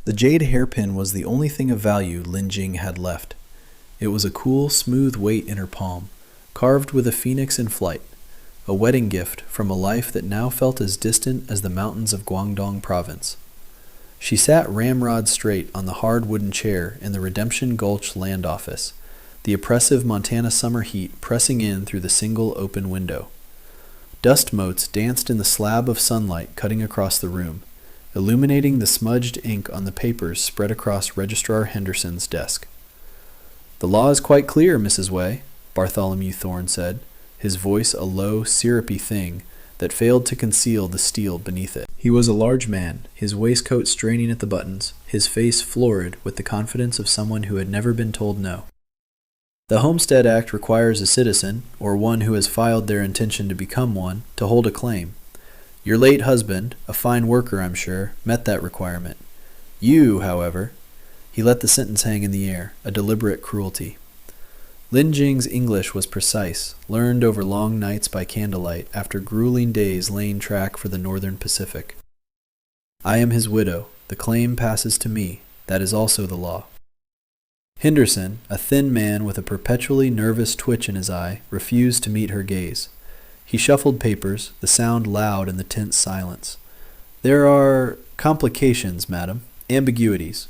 The jade hairpin was the only thing of value Lin Jing had left. It was a cool, smooth weight in her palm, carved with a phoenix in flight, a wedding gift from a life that now felt as distant as the mountains of Guangdong province. She sat ramrod straight on the hard wooden chair in the Redemption Gulch land office, the oppressive Montana summer heat pressing in through the single open window. Dust motes danced in the slab of sunlight cutting across the room, illuminating the smudged ink on the papers spread across Registrar Henderson's desk. "The law is quite clear, Mrs. Way," Bartholomew Thorne said, his voice a low, syrupy thing that failed to conceal the steel beneath it. He was a large man, his waistcoat straining at the buttons, his face florid with the confidence of someone who had never been told no. "The Homestead Act requires a citizen, or one who has filed their intention to become one, to hold a claim. Your late husband, a fine worker I'm sure, met that requirement. You, however—" He let the sentence hang in the air, a deliberate cruelty. Lin Jing's English was precise, learned over long nights by candlelight after grueling days laying track for the Northern Pacific. "I am his widow. The claim passes to me. That is also the law." Henderson, a thin man with a perpetually nervous twitch in his eye, refused to meet her gaze. He shuffled papers, the sound loud in the tense silence. "There are complications, madam, ambiguities.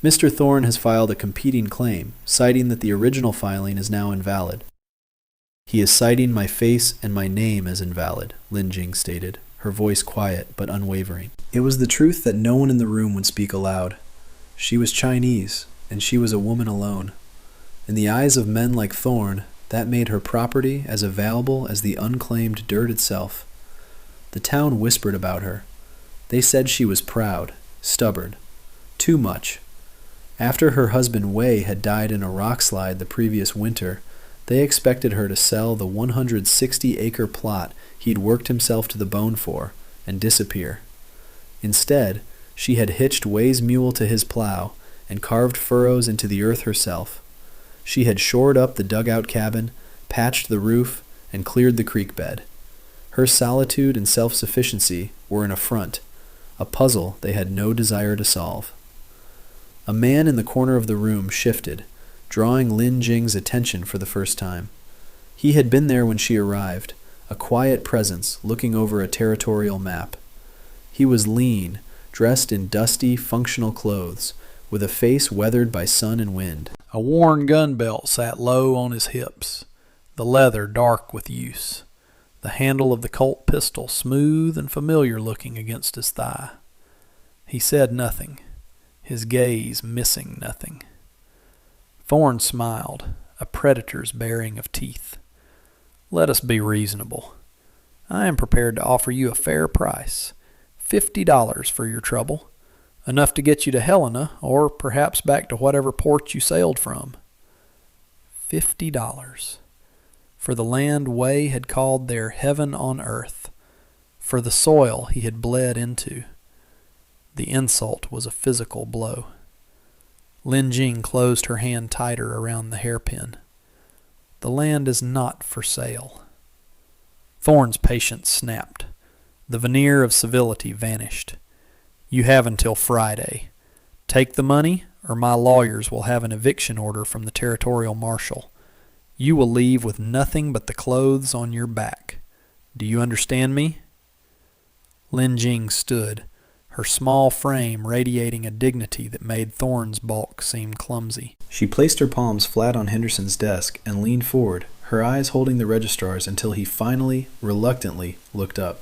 Mr. Thorne has filed a competing claim, citing that the original filing is now invalid." "He is citing my face and my name as invalid," Lin Jing stated, her voice quiet but unwavering. It was the truth that no one in the room would speak aloud. She was Chinese, and she was a woman alone. In the eyes of men like Thorne, that made her property as available as the unclaimed dirt itself. The town whispered about her. They said she was proud, stubborn, too much. After her husband Wei had died in a rockslide the previous winter, they expected her to sell the 160-acre plot he'd worked himself to the bone for and disappear. Instead, she had hitched Wei's mule to his plow and carved furrows into the earth herself. She had shored up the dugout cabin, patched the roof, and cleared the creek bed. Her solitude and self-sufficiency were an affront, a puzzle they had no desire to solve. A man in the corner of the room shifted, drawing Lin Jing's attention for the first time. He had been there when she arrived, a quiet presence looking over a territorial map. He was lean, dressed in dusty, functional clothes, with a face weathered by sun and wind. A worn gun belt sat low on his hips, the leather dark with use, the handle of the Colt pistol smooth and familiar looking against his thigh. He said nothing, his gaze missing nothing. Thorne smiled, a predator's baring of teeth. "Let us be reasonable. I am prepared to offer you a fair price, $50 for your trouble, enough to get you to Helena, or perhaps back to whatever port you sailed from." $50. For the land Wei had called their heaven on earth, for the soil he had bled into. The insult was a physical blow. Lin Jing closed her hand tighter around the hairpin. "The land is not for sale." Thorne's patience snapped. The veneer of civility vanished. "You have until Friday. Take the money, or my lawyers will have an eviction order from the territorial marshal. You will leave with nothing but the clothes on your back. Do you understand me?" Lin Jing stood, her small frame radiating a dignity that made Thorne's bulk seem clumsy. She placed her palms flat on Henderson's desk and leaned forward, her eyes holding the registrar's until he finally, reluctantly, looked up.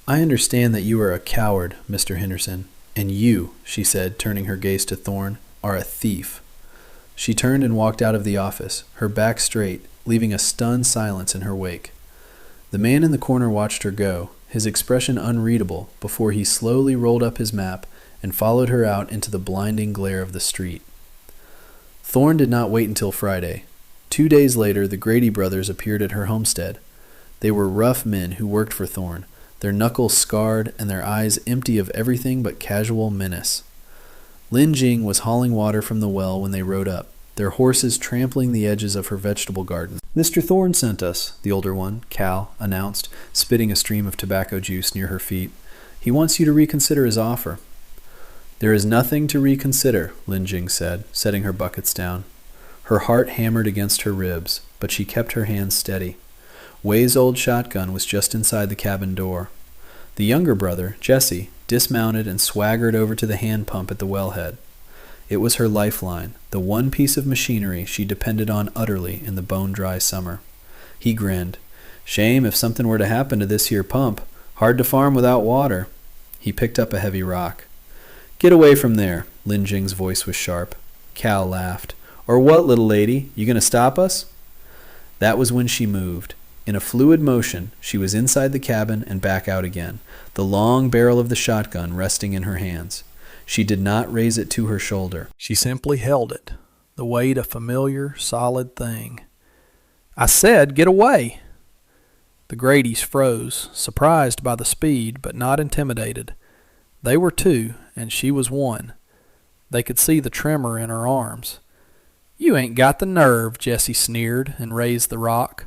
"I understand that you are a coward, Mr. Henderson, and you," she said, turning her gaze to Thorne, "are a thief." She turned and walked out of the office, her back straight, leaving a stunned silence in her wake. The man in the corner watched her go, his expression unreadable, before he slowly rolled up his map and followed her out into the blinding glare of the street. Thorne did not wait until Friday. 2 days later, the Grady brothers appeared at her homestead. They were rough men who worked for Thorne, their knuckles scarred and their eyes empty of everything but casual menace. Lin Jing was hauling water from the well when they rode up, their horses trampling the edges of her vegetable garden. "Mr. Thorne sent us," the older one, Cal, announced, spitting a stream of tobacco juice near her feet. "He wants you to reconsider his offer." There is nothing to reconsider, Lin Jing said, setting her buckets down. Her heart hammered against her ribs, but she kept her hands steady. Wei's old shotgun was just inside the cabin door. The younger brother, Jesse, dismounted and swaggered over to the hand pump at the wellhead. It was her lifeline, the one piece of machinery she depended on utterly in the bone-dry summer. He grinned. Shame if something were to happen to this here pump. Hard to farm without water. He picked up a heavy rock. Get away from there, Lin Jing's voice was sharp. Cal laughed. Or what, little lady? You gonna stop us? That was when she moved. In a fluid motion, she was inside the cabin and back out again, the long barrel of the shotgun resting in her hands. She did not raise it to her shoulder. She simply held it, the weight a familiar, solid thing. I said, get away! The Gradys froze, surprised by the speed, but not intimidated. They were two, and she was one. They could see the tremor in her arms. You ain't got the nerve, Jesse sneered and raised the rock.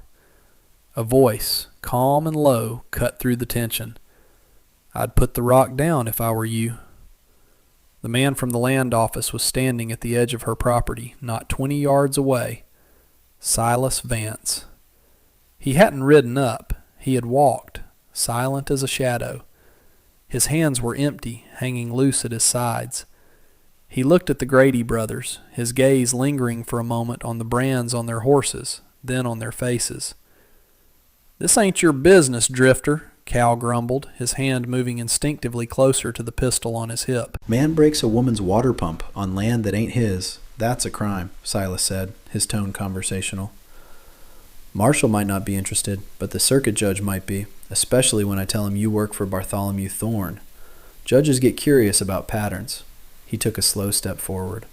A voice, calm and low, cut through the tension. I'd put the rock down if I were you. The man from the land office was standing at the edge of her property, not 20 yards away. Silas Vance. He hadn't ridden up. He had walked, silent as a shadow. His hands were empty, hanging loose at his sides. He looked at the Grady brothers, his gaze lingering for a moment on the brands on their horses, then on their faces. This ain't your business, Drifter, Cal grumbled, his hand moving instinctively closer to the pistol on his hip. Man breaks a woman's water pump on land that ain't his. That's a crime, Silas said, his tone conversational. Marshall might not be interested, but the circuit judge might be, especially when I tell him you work for Bartholomew Thorne. Judges get curious about patterns. He took a slow step forward.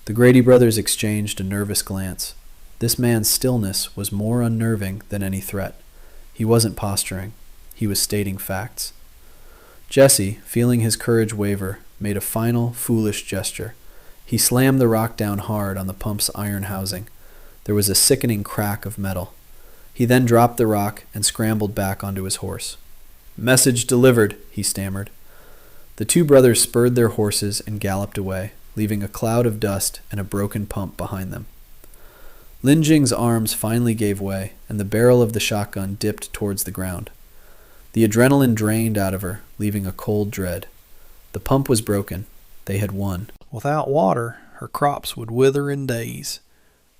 The Grady brothers exchanged a nervous glance. This man's stillness was more unnerving than any threat. He wasn't posturing. He was stating facts. Jesse, feeling his courage waver, made a final, foolish gesture. He slammed the rock down hard on the pump's iron housing. There was a sickening crack of metal. He then dropped the rock and scrambled back onto his horse. Message delivered, he stammered. The two brothers spurred their horses and galloped away, leaving a cloud of dust and a broken pump behind them. Lin Jing's arms finally gave way, and the barrel of the shotgun dipped towards the ground. The adrenaline drained out of her, leaving a cold dread. The pump was broken. They had won. Without water, her crops would wither in days.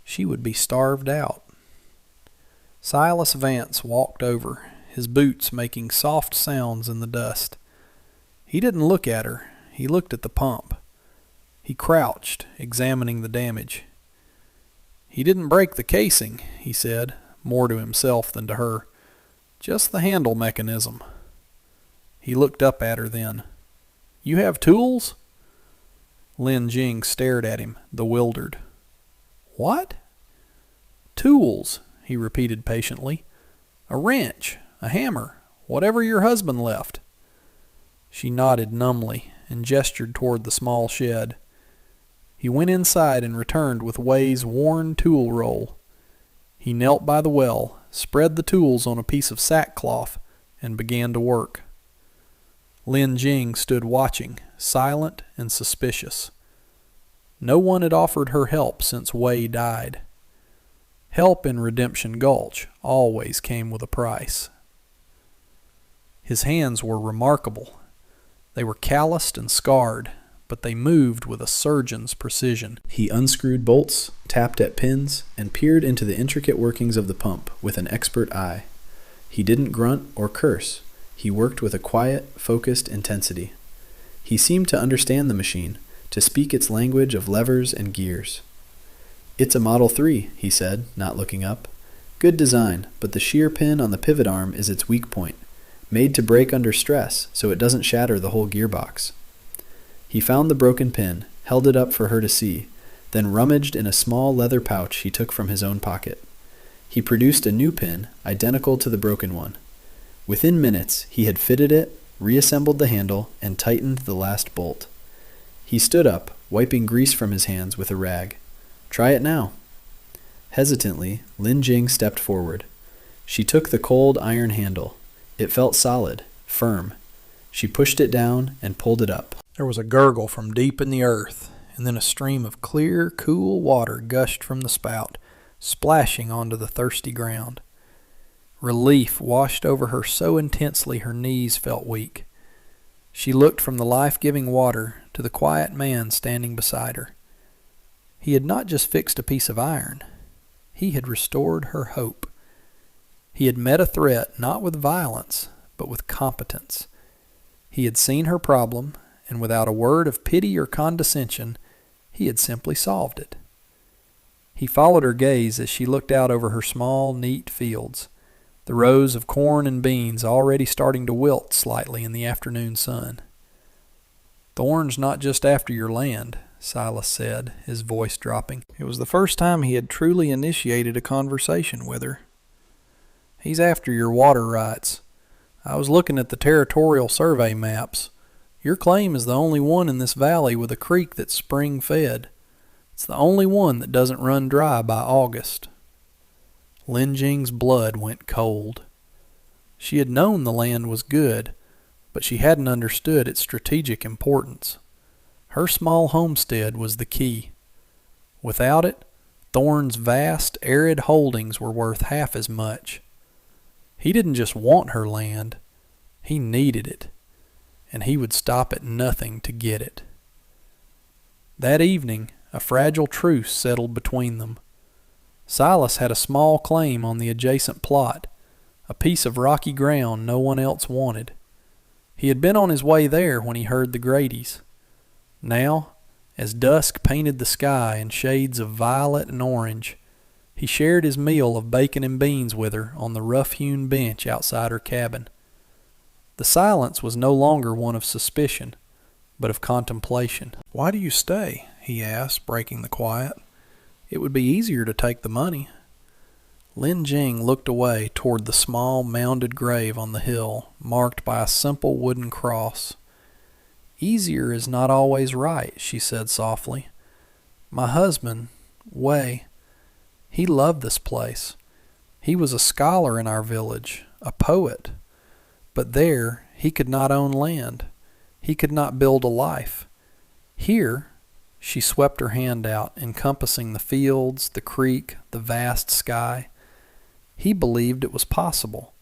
She would be starved out. Silas Vance walked over, his boots making soft sounds in the dust. He didn't look at her. He looked at the pump. He crouched, examining the damage. He didn't break the casing, he said, more to himself than to her. Just the handle mechanism. He looked up at her then. You have tools? Lin Jing stared at him, bewildered. What? Tools, he repeated patiently. A wrench, a hammer, whatever your husband left. She nodded numbly and gestured toward the small shed. He went inside and returned with Wei's worn tool roll. He knelt by the well, spread the tools on a piece of sackcloth, and began to work. Lin Jing stood watching, silent and suspicious. No one had offered her help since Wei died. Help in Redemption Gulch always came with a price. His hands were remarkable. They were calloused and scarred, but they moved with a surgeon's precision. He unscrewed bolts, tapped at pins, and peered into the intricate workings of the pump with an expert eye. He didn't grunt or curse. He worked with a quiet, focused intensity. He seemed to understand the machine, to speak its language of levers and gears. It's a Model 3, he said, not looking up. Good design, but the shear pin on the pivot arm is its weak point, made to break under stress so it doesn't shatter the whole gearbox. He found the broken pin, held it up for her to see, then rummaged in a small leather pouch he took from his own pocket. He produced a new pin, identical to the broken one. Within minutes, he had fitted it, reassembled the handle, and tightened the last bolt. He stood up, wiping grease from his hands with a rag. Try it now. Hesitantly, Lin Jing stepped forward. She took the cold iron handle. It felt solid, firm. She pushed it down and pulled it up. There was a gurgle from deep in the earth, and then a stream of clear, cool water gushed from the spout, splashing onto the thirsty ground. Relief washed over her so intensely her knees felt weak. She looked from the life-giving water to the quiet man standing beside her. He had not just fixed a piece of iron. He had restored her hope. He had met a threat not with violence, but with competence. He had seen her problem, and without a word of pity or condescension, he had simply solved it. He followed her gaze as she looked out over her small, neat fields, the rows of corn and beans already starting to wilt slightly in the afternoon sun. "Thorn's not just after your land," Silas said, his voice dropping. It was the first time he had truly initiated a conversation with her. "He's after your water rights. I was looking at the territorial survey maps. Your claim is the only one in this valley with a creek that's spring-fed. It's the only one that doesn't run dry by August." Lin Jing's blood went cold. She had known the land was good, but she hadn't understood its strategic importance. Her small homestead was the key. Without it, Thorne's vast, arid holdings were worth half as much. He didn't just want her land, he needed it, and he would stop at nothing to get it. That evening, a fragile truce settled between them. Silas had a small claim on the adjacent plot, a piece of rocky ground no one else wanted. He had been on his way there when he heard the Gradys. Now, as dusk painted the sky in shades of violet and orange, he shared his meal of bacon and beans with her on the rough-hewn bench outside her cabin. The silence was no longer one of suspicion, but of contemplation. "Why do you stay?" he asked, breaking the quiet. "It would be easier to take the money." Lin Jing looked away toward the small mounded grave on the hill, marked by a simple wooden cross. "Easier is not always right," she said softly. "My husband, Wei, he loved this place. He was a scholar in our village, a poet. But there, he could not own land. He could not build a life. Here," she swept her hand out, encompassing the fields, the creek, the vast sky. "He believed it was possible.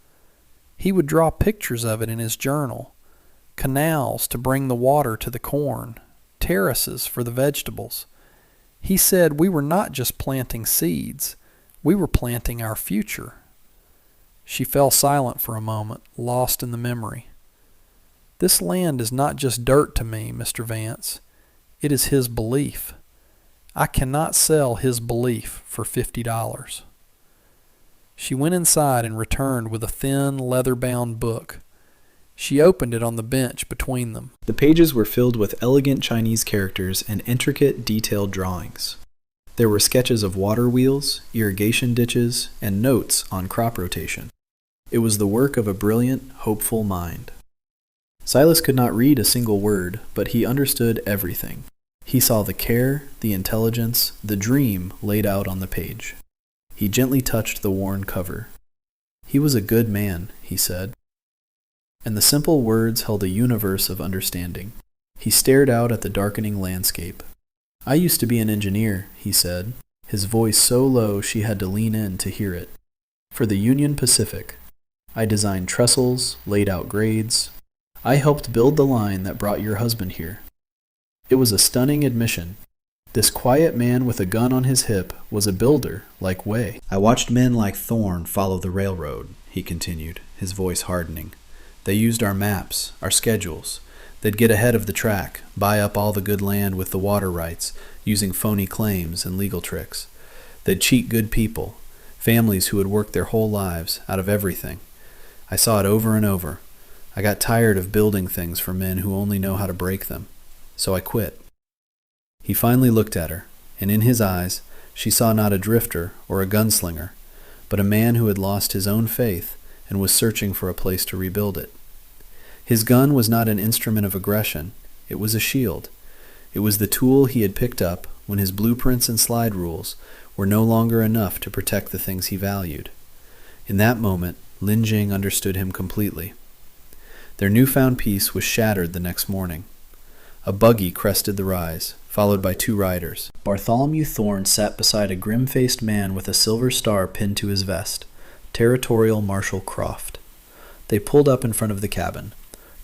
He would draw pictures of it in his journal. Canals to bring the water to the corn, terraces for the vegetables. He said we were not just planting seeds, we were planting our future." She fell silent for a moment, lost in the memory. "This land is not just dirt to me, Mr. Vance. It is his belief. I cannot sell his belief for $50. She went inside and returned with a thin, leather-bound book. She opened it on the bench between them. The pages were filled with elegant Chinese characters and intricate, detailed drawings. There were sketches of water wheels, irrigation ditches, and notes on crop rotation. It was the work of a brilliant, hopeful mind. Silas could not read a single word, but he understood everything. He saw the care, the intelligence, the dream laid out on the page. He gently touched the worn cover. "He was a good man," he said. And the simple words held a universe of understanding. He stared out at the darkening landscape. "I used to be an engineer," he said, his voice so low she had to lean in to hear it. "For the Union Pacific. I designed trestles, laid out grades. I helped build the line that brought your husband here." It was a stunning admission. This quiet man with a gun on his hip was a builder like Wei. "I watched men like Thorne follow the railroad," he continued, his voice hardening. "They used our maps, our schedules. They'd get ahead of the track, buy up all the good land with the water rights, using phony claims and legal tricks. They'd cheat good people, families who had worked their whole lives, out of everything. I saw it over and over. I got tired of building things for men who only know how to break them. So I quit." He finally looked at her, and in his eyes she saw not a drifter or a gunslinger, but a man who had lost his own faith and was searching for a place to rebuild it. His gun was not an instrument of aggression, it was a shield. It was the tool he had picked up when his blueprints and slide rules were no longer enough to protect the things he valued. In that moment, Lin Jing understood him completely. Their newfound peace was shattered the next morning. A buggy crested the rise, followed by 2 riders. Bartholomew Thorne sat beside a grim-faced man with a silver star pinned to his vest, Territorial Marshal Croft. They pulled up in front of the cabin.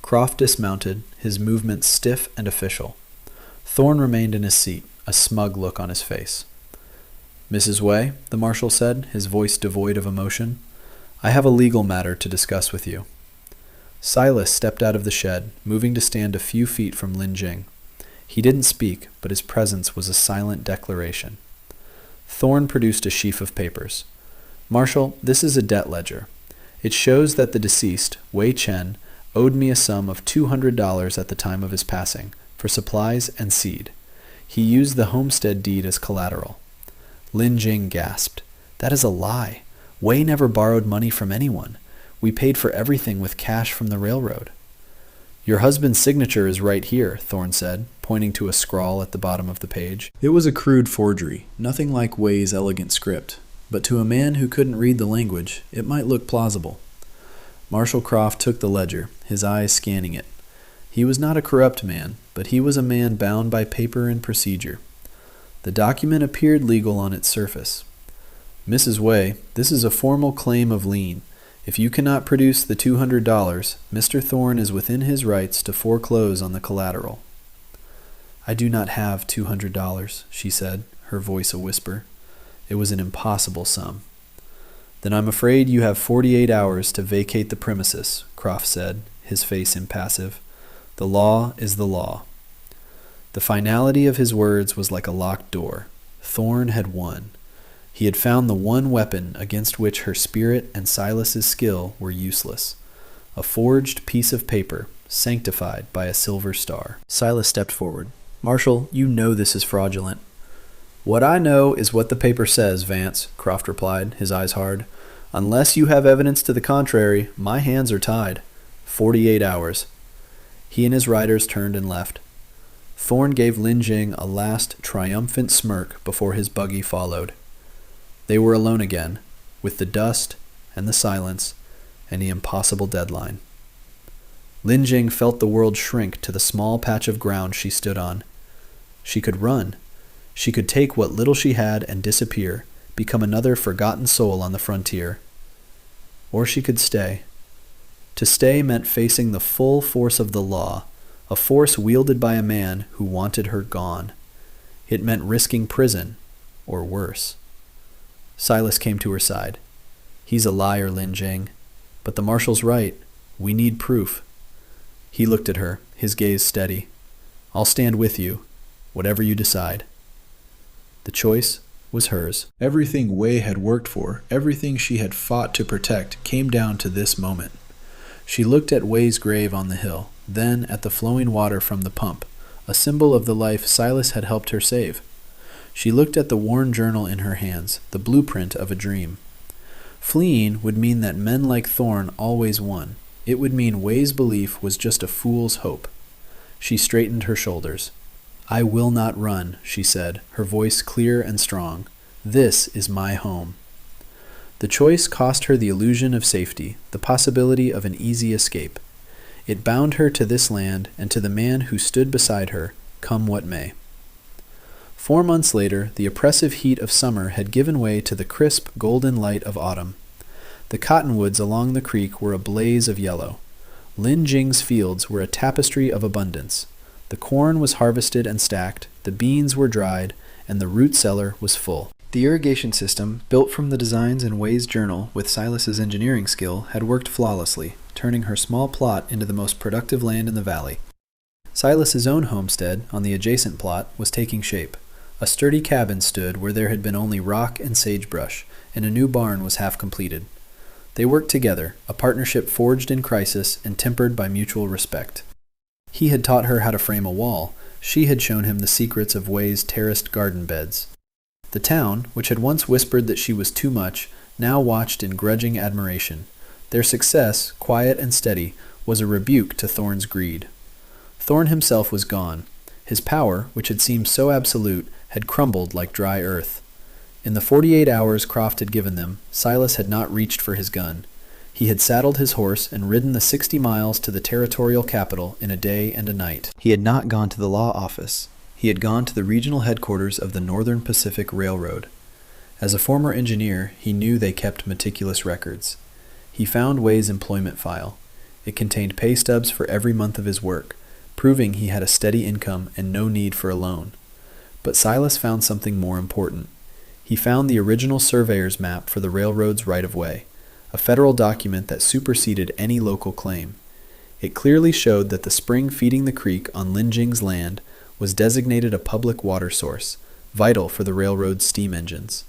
Croft dismounted, his movements stiff and official. Thorne remained in his seat, a smug look on his face. "Mrs. Way," the marshal said, his voice devoid of emotion, "I have a legal matter to discuss with you." Silas stepped out of the shed, moving to stand a few feet from Lin Jing. He didn't speak, but his presence was a silent declaration. Thorne produced a sheaf of papers. "Marshal, this is a debt ledger. It shows that the deceased, Wei Chen, owed me a sum of $200 at the time of his passing, for supplies and seed. He used the homestead deed as collateral." Lin Jing gasped. "That is a lie. Wei never borrowed money from anyone. We paid for everything with cash from the railroad." "Your husband's signature is right here," Thorne said, pointing to a scrawl at the bottom of the page. It was a crude forgery, nothing like Wei's elegant script, but to a man who couldn't read the language, it might look plausible. Marshal Croft took the ledger, his eyes scanning it. He was not a corrupt man, but he was a man bound by paper and procedure. The document appeared legal on its surface. "Mrs. Way, this is a formal claim of lien. If you cannot produce the $200, Mr. Thorne is within his rights to foreclose on the collateral." "I do not have $200, she said, her voice a whisper. It was an impossible sum. "Then I'm afraid you have 48 hours to vacate the premises," Croft said, his face impassive. "The law is the law." The finality of his words was like a locked door. Thorne had won. He had found the one weapon against which her spirit and Silas's skill were useless. A forged piece of paper, sanctified by a silver star. Silas stepped forward. "Marshal, you know this is fraudulent." "What I know is what the paper says, Vance," Croft replied, his eyes hard. "Unless you have evidence to the contrary, my hands are tied. 48 hours. He and his riders turned and left. Thorne gave Lin Jing a last triumphant smirk before his buggy followed. They were alone again, with the dust and the silence and the impossible deadline. Lin Jing felt the world shrink to the small patch of ground she stood on. She could run. She could take what little she had and disappear, become another forgotten soul on the frontier. Or she could stay. To stay meant facing the full force of the law, a force wielded by a man who wanted her gone. It meant risking prison, or worse. Silas came to her side. "He's a liar, Lin Jing. But the marshal's right. We need proof." He looked at her, his gaze steady. "I'll stand with you, whatever you decide." The choice was hers. Everything Wei had worked for, everything she had fought to protect, came down to this moment. She looked at Wei's grave on the hill, then at the flowing water from the pump, a symbol of the life Silas had helped her save. She looked at the worn journal in her hands, the blueprint of a dream. Fleeing would mean that men like Thorne always won. It would mean Wei's belief was just a fool's hope. She straightened her shoulders. "I will not run," she said, her voice clear and strong. "This is my home." The choice cost her the illusion of safety, the possibility of an easy escape. It bound her to this land and to the man who stood beside her, come what may. 4 months later, the oppressive heat of summer had given way to the crisp, golden light of autumn. The cottonwoods along the creek were a blaze of yellow. Lin Jing's fields were a tapestry of abundance. The corn was harvested and stacked, the beans were dried, and the root cellar was full. The irrigation system, built from the designs in Wei's journal with Silas's engineering skill, had worked flawlessly, turning her small plot into the most productive land in the valley. Silas's own homestead, on the adjacent plot, was taking shape. A sturdy cabin stood where there had been only rock and sagebrush, and a new barn was half completed. They worked together, a partnership forged in crisis and tempered by mutual respect. He had taught her how to frame a wall. She had shown him the secrets of Wei's terraced garden beds. The town, which had once whispered that she was too much, now watched in grudging admiration. Their success, quiet and steady, was a rebuke to Thorne's greed. Thorne himself was gone. His power, which had seemed so absolute, had crumbled like dry earth. In the 48 hours Croft had given them, Silas had not reached for his gun. He had saddled his horse and ridden the 60 miles to the territorial capital in a day and a night. He had not gone to the law office. He had gone to the regional headquarters of the Northern Pacific Railroad. As a former engineer, he knew they kept meticulous records. He found Way's employment file. It contained pay stubs for every month of his work, proving he had a steady income and no need for a loan. But Silas found something more important. He found the original surveyor's map for the railroad's right-of-way, a federal document that superseded any local claim. It clearly showed that the spring feeding the creek on Linjing's land was designated a public water source, vital for the railroad's steam engines.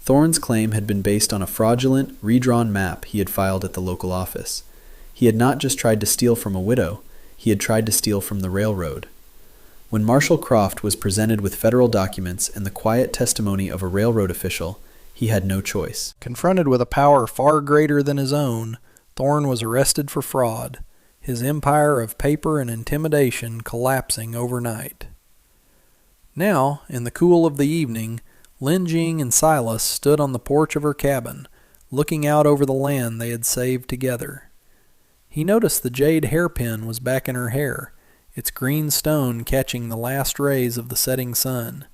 Thorne's claim had been based on a fraudulent, redrawn map he had filed at the local office. He had not just tried to steal from a widow, he had tried to steal from the railroad. When Marshall Croft was presented with federal documents and the quiet testimony of a railroad official, he had no choice. Confronted with a power far greater than his own, Thorne was arrested for fraud, his empire of paper and intimidation collapsing overnight. Now, in the cool of the evening, Lin Jing and Silas stood on the porch of her cabin, looking out over the land they had saved together. He noticed the jade hairpin was back in her hair, its green stone catching the last rays of the setting sun.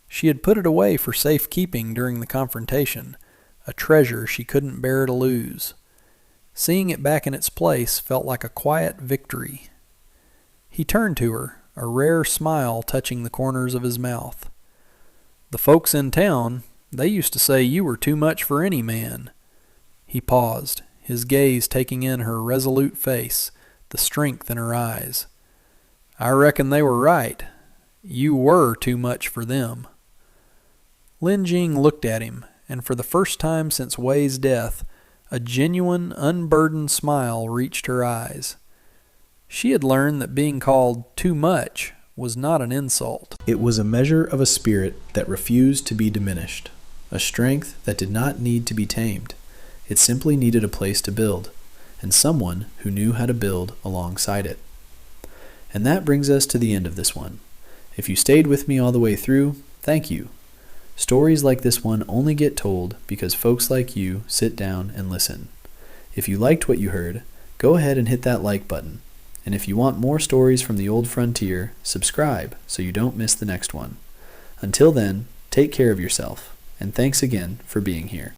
She had put it away for safekeeping during the confrontation, a treasure she couldn't bear to lose. Seeing it back in its place felt like a quiet victory. He turned to her, a rare smile touching the corners of his mouth. "The folks in town, they used to say you were too much for any man." He paused, his gaze taking in her resolute face, the strength in her eyes. "I reckon they were right. You were too much for them." Lin Jing looked at him, and for the first time since Way's death, a genuine, unburdened smile reached her eyes. She had learned that being called too much was not an insult. It was a measure of a spirit that refused to be diminished, a strength that did not need to be tamed. It simply needed a place to build, and someone who knew how to build alongside it. And that brings us to the end of this one. If you stayed with me all the way through, thank you. Stories like this one only get told because folks like you sit down and listen. If you liked what you heard, go ahead and hit that like button. And if you want more stories from the old frontier, subscribe so you don't miss the next one. Until then, take care of yourself, and thanks again for being here.